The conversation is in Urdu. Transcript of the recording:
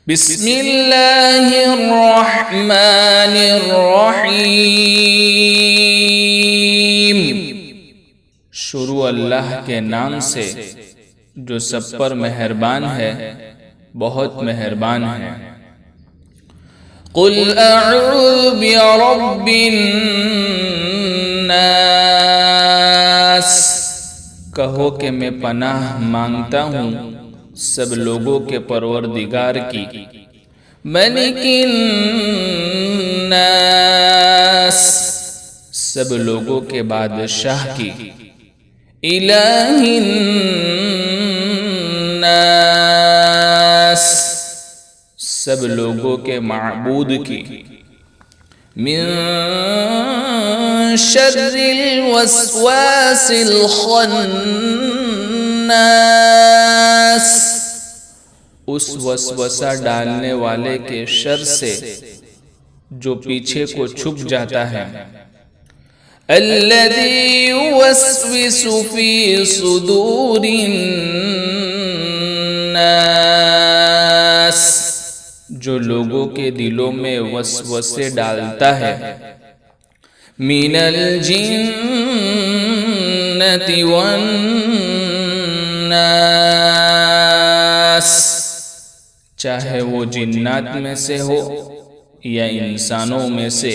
بسم اللہ الرحمن الرحیم۔ شروع اللہ کے نام سے جو سب پر مہربان ہے، بہت مہربان ہے۔ قل اعوذ برب الناس، کہو کہ میں پناہ مانگتا ہوں سب لوگوں کے پروردگار کی، ملک الناس، سب لوگوں کے بادشاہ کی، الہ الناس، سب لوگوں کے معبود کی، من شر الوسواس الخناس، اس وسوسہ ڈالنے والے کے شر سے جو پیچھے کو چھپ جاتا ہے، الذی یوسوس فی صدور الناس، جو لوگوں کے دلوں میں وسوسے ڈالتا ہے، من الجنۃ والناس، چاہے وہ جنات میں سے ہو یا انسانوں میں سے،